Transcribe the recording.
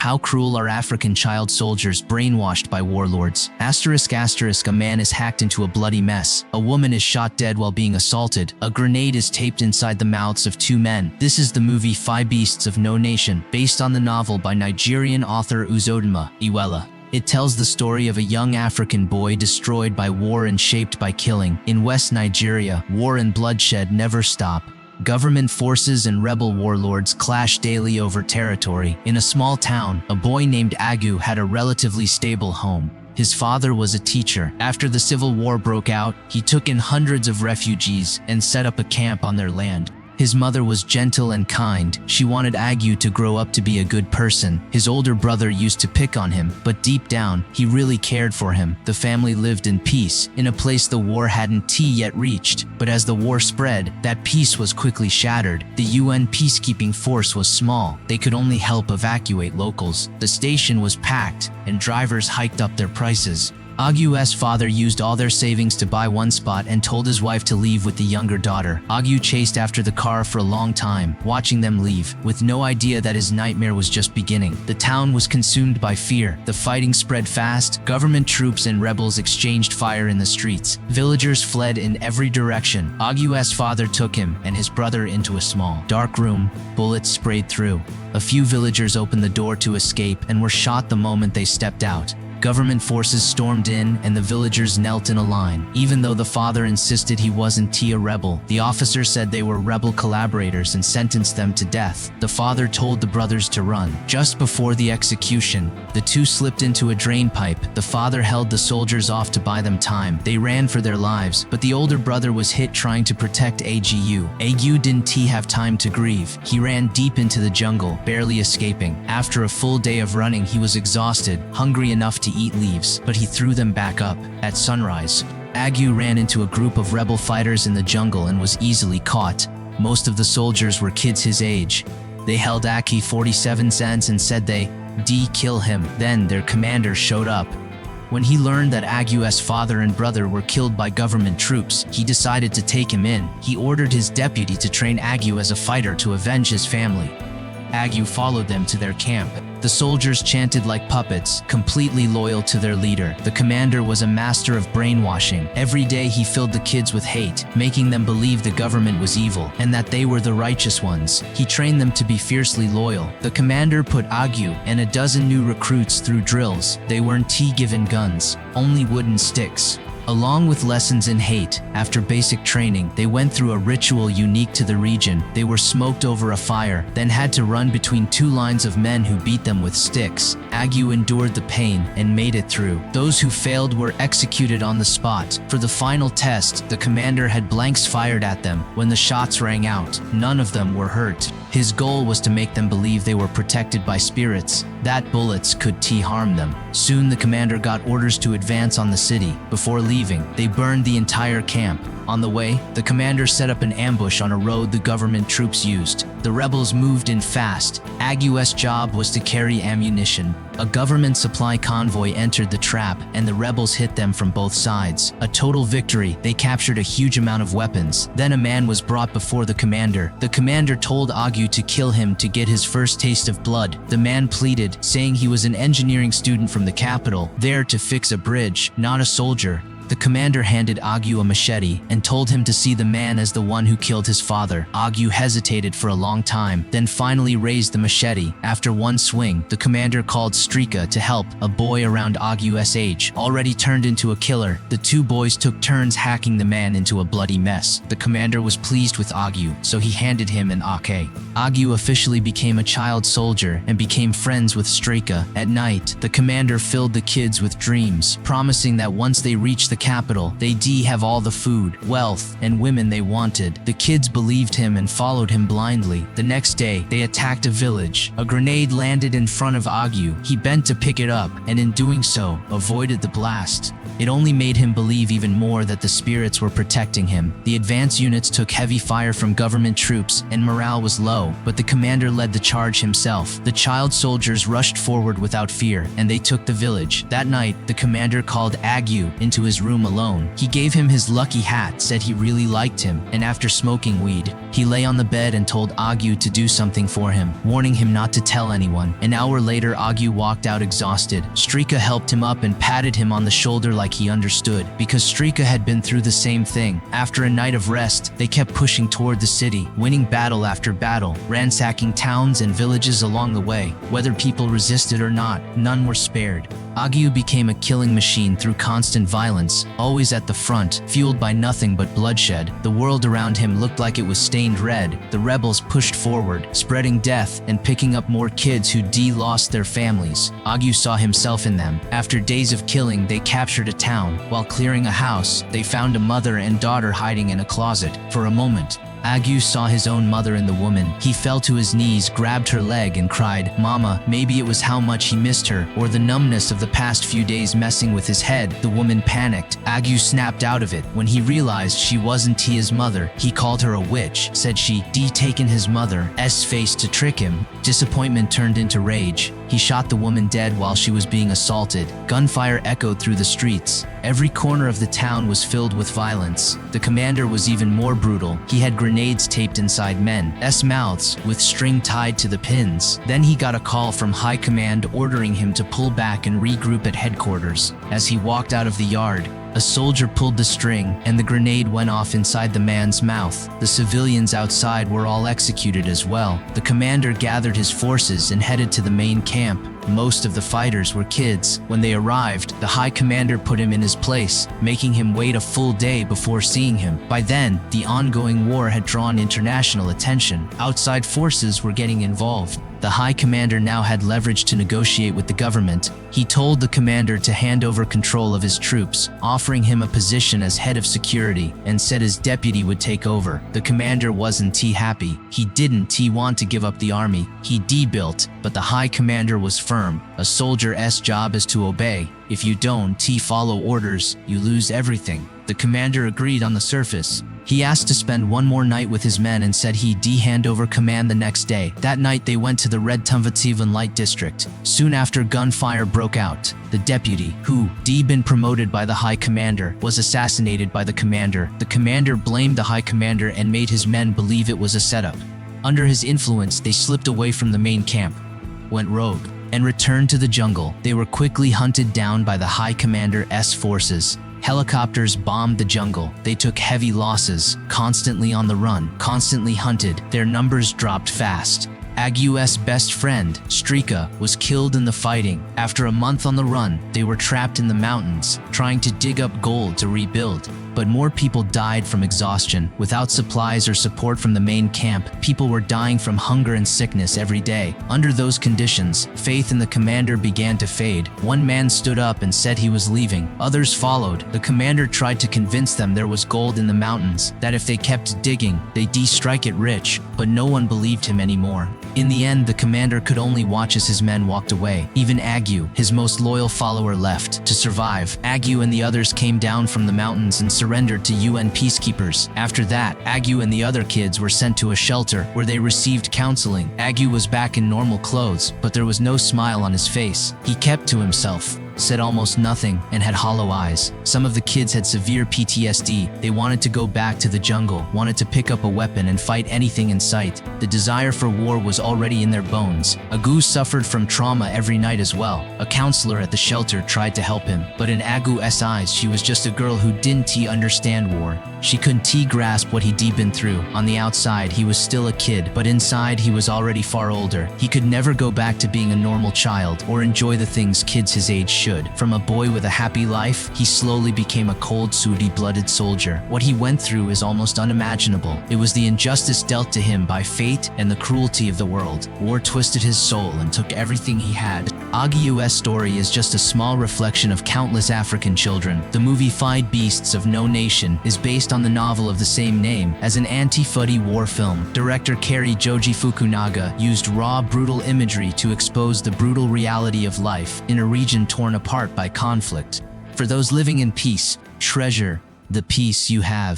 How cruel are African child soldiers brainwashed by warlords? ***, a man is hacked into a bloody mess. A woman is shot dead while being assaulted. A grenade is taped inside the mouths of 2 men. This is the movie Five Beasts of No Nation, based on the novel by Nigerian author Uzodinma Iweala. It tells the story of a young African boy destroyed by war and shaped by killing. In West Nigeria, war and bloodshed never stop. Government forces and rebel warlords clash daily over territory. In a small town, a boy named Agu had a relatively stable home. His father was a teacher. After the Civil War broke out, he took in hundreds of refugees and set up a camp on their land. His mother was gentle and kind. She wanted Agu to grow up to be a good person. His older brother used to pick on him, but deep down, he really cared for him. The family lived in peace, in a place the war hadn't yet reached. But as the war spread, that peace was quickly shattered. The UN peacekeeping force was small. They could only help evacuate locals. The station was packed, and drivers hiked up their prices. Agu's father used all their savings to buy one spot and told his wife to leave with the younger daughter. Agu chased after the car for a long time, watching them leave, with no idea that his nightmare was just beginning. The town was consumed by fear. The fighting spread fast. Government troops and rebels exchanged fire in the streets. Villagers fled in every direction. Agu's father took him and his brother into a small, dark room. Bullets sprayed through. A few villagers opened the door to escape and were shot the moment they stepped out. Government forces stormed in and the villagers knelt in a line. Even though the father insisted he wasn't a rebel, the officer said they were rebel collaborators and sentenced them to death. The father told the brothers to run. Just before the execution, the two slipped into a drain pipe. The father held the soldiers off to buy them time. They ran for their lives, but the older brother was hit trying to protect Agu. Agu didn't have time to grieve. He ran deep into the jungle, barely escaping. After a full day of running, he was exhausted, hungry enough to eat leaves, but he threw them back up. At sunrise, Agu ran into a group of rebel fighters in the jungle and was easily caught. Most of the soldiers were kids his age. They held Aki 47 cents and said they'd kill him. Then their commander showed up. When he learned that Agu's father and brother were killed by government troops, he decided to take him in. He ordered his deputy to train Agu as a fighter to avenge his family. Agu followed them to their camp. The soldiers chanted like puppets, completely loyal to their leader. The commander was a master of brainwashing. Every day he filled the kids with hate, making them believe the government was evil and that they were the righteous ones. He trained them to be fiercely loyal. The commander put Agu and a dozen new recruits through drills. They weren't given guns, only wooden sticks. Along with lessons in hate, after basic training, they went through a ritual unique to the region. They were smoked over a fire, then had to run between 2 lines of men who beat them with sticks. Agu endured the pain and made it through. Those who failed were executed on the spot. For the final test, the commander had blanks fired at them. When the shots rang out, none of them were hurt. His goal was to make them believe they were protected by spirits, that bullets could harm them. Soon the commander got orders to advance on the city. Before leaving, they burned the entire camp. On the way, the commander set up an ambush on a road the government troops used. The rebels moved in fast. Agu's job was to carry ammunition. A government supply convoy entered the trap, and the rebels hit them from both sides. A total victory. They captured a huge amount of weapons. Then a man was brought before the commander. The commander told Agu to kill him to get his first taste of blood. The man pleaded, saying he was an engineering student from the capital, there to fix a bridge, not a soldier. The commander handed Agu a machete and told him to see the man as the one who killed his father. Agu hesitated for a long time, then finally raised the machete. After one swing, the commander called Strika to help, a boy around Agu's age, already turned into a killer. The 2 boys took turns hacking the man into a bloody mess. The commander was pleased with Agu, so he handed him an AK. Agu officially became a child soldier and became friends with Strika. At night, the commander filled the kids with dreams, promising that once they reached the capital, they'd have all the food, wealth, and women they wanted. The kids believed him and followed him blindly. The next day, they attacked a village. A grenade landed in front of Agu. He bent to pick it up, and in doing so, avoided the blast. It only made him believe even more that the spirits were protecting him. The advance units took heavy fire from government troops, and morale was low, but the commander led the charge himself. The child soldiers rushed forward without fear, and they took the village. That night, the commander called Agu into his room room alone. He gave him his lucky hat, said he really liked him, and after smoking weed, he lay on the bed and told Agu to do something for him, warning him not to tell anyone. An hour later, Agu walked out exhausted. Strika helped him up and patted him on the shoulder like he understood, because Strika had been through the same thing. After a night of rest, they kept pushing toward the city, winning battle after battle, ransacking towns and villages along the way. Whether people resisted or not, none were spared. Agu became a killing machine through constant violence, always at the front, fueled by nothing but bloodshed. The world around him looked like it was stained red. The rebels pushed forward, spreading death and picking up more kids who lost their families. Agu saw himself in them. After days of killing, they captured a town. While clearing a house, they found a mother and daughter hiding in a closet. For a moment, Agu saw his own mother in the woman. He fell to his knees, grabbed her leg and cried, "Mama." Maybe it was how much he missed her, or the numbness of the past few days messing with his head. The woman panicked. Agu snapped out of it. When he realized she wasn't his mother, he called her a witch, said she taken his mother's face to trick him. Disappointment turned into rage. He shot the woman dead while she was being assaulted. Gunfire echoed through the streets. Every corner of the town was filled with violence. The commander was even more brutal. He had grenades taped inside men's mouths, with string tied to the pins. Then he got a call from high command ordering him to pull back and regroup at headquarters. As he walked out of the yard, a soldier pulled the string, and the grenade went off inside the man's mouth. The civilians outside were all executed as well. The commander gathered his forces and headed to the main camp. Most of the fighters were kids. When they arrived, the high commander put him in his place, making him wait a full day before seeing him. By then, the ongoing war had drawn international attention. Outside forces were getting involved. The high commander now had leverage to negotiate with the government. He told the commander to hand over control of his troops, offering him a position as head of security, and said his deputy would take over. The commander wasn't happy. He didn't want to give up the army. He built, but the high commander was firm. A soldier's job is to obey. If you don't follow orders, you lose everything. The commander agreed on the surface. He asked to spend one more night with his men and said he'd hand over command the next day. That night they went to the Red Tumvativan Light District. Soon after, gunfire broke out. The deputy, who been promoted by the high commander, was assassinated by the commander. The commander blamed the high commander and made his men believe it was a setup. Under his influence, they slipped away from the main camp, went rogue, and returned to the jungle. They were quickly hunted down by the high commander's forces. Helicopters bombed the jungle. They took heavy losses, constantly on the run, constantly hunted. Their numbers dropped fast. Agu's best friend, Strika, was killed in the fighting. After a month on the run, they were trapped in the mountains, trying to dig up gold to rebuild. But more people died from exhaustion. Without supplies or support from the main camp, people were dying from hunger and sickness every day. Under those conditions, faith in the commander began to fade. One man stood up and said he was leaving. Others followed. The commander tried to convince them there was gold in the mountains, that if they kept digging, they'd strike it rich, but no one believed him anymore. In the end, the commander could only watch as his men walked away. Even Agu, his most loyal follower, left. To survive, Agu and the others came down from the mountains and surrendered to UN peacekeepers. After that, Agu and the other kids were sent to a shelter where they received counseling. Agu was back in normal clothes, but there was no smile on his face. He kept to himself, said almost nothing, and had hollow eyes. Some of the kids had severe PTSD. They wanted to go back to the jungle, wanted to pick up a weapon and fight anything in sight. The desire for war was already in their bones. Agu suffered from trauma every night as well. A counselor at the shelter tried to help him, but in Agu's eyes, she was just a girl who didn't understand war. She couldn't grasp what he'd been through. On the outside, he was still a kid, but inside he was already far older. He could never go back to being a normal child or enjoy the things kids his age should. From a boy with a happy life, he slowly became a cold, sooty-blooded soldier. What he went through is almost unimaginable. It was the injustice dealt to him by fate and the cruelty of the world. War twisted his soul and took everything he had. Agu's story is just a small reflection of countless African children. The movie Fied Beasts of No Nation is based on the novel of the same name. As an anti-Fuddy war film, director Cary Fukunaga used raw, brutal imagery to expose the brutal reality of life in a region torn apart by conflict. For those living in peace, treasure the peace you have.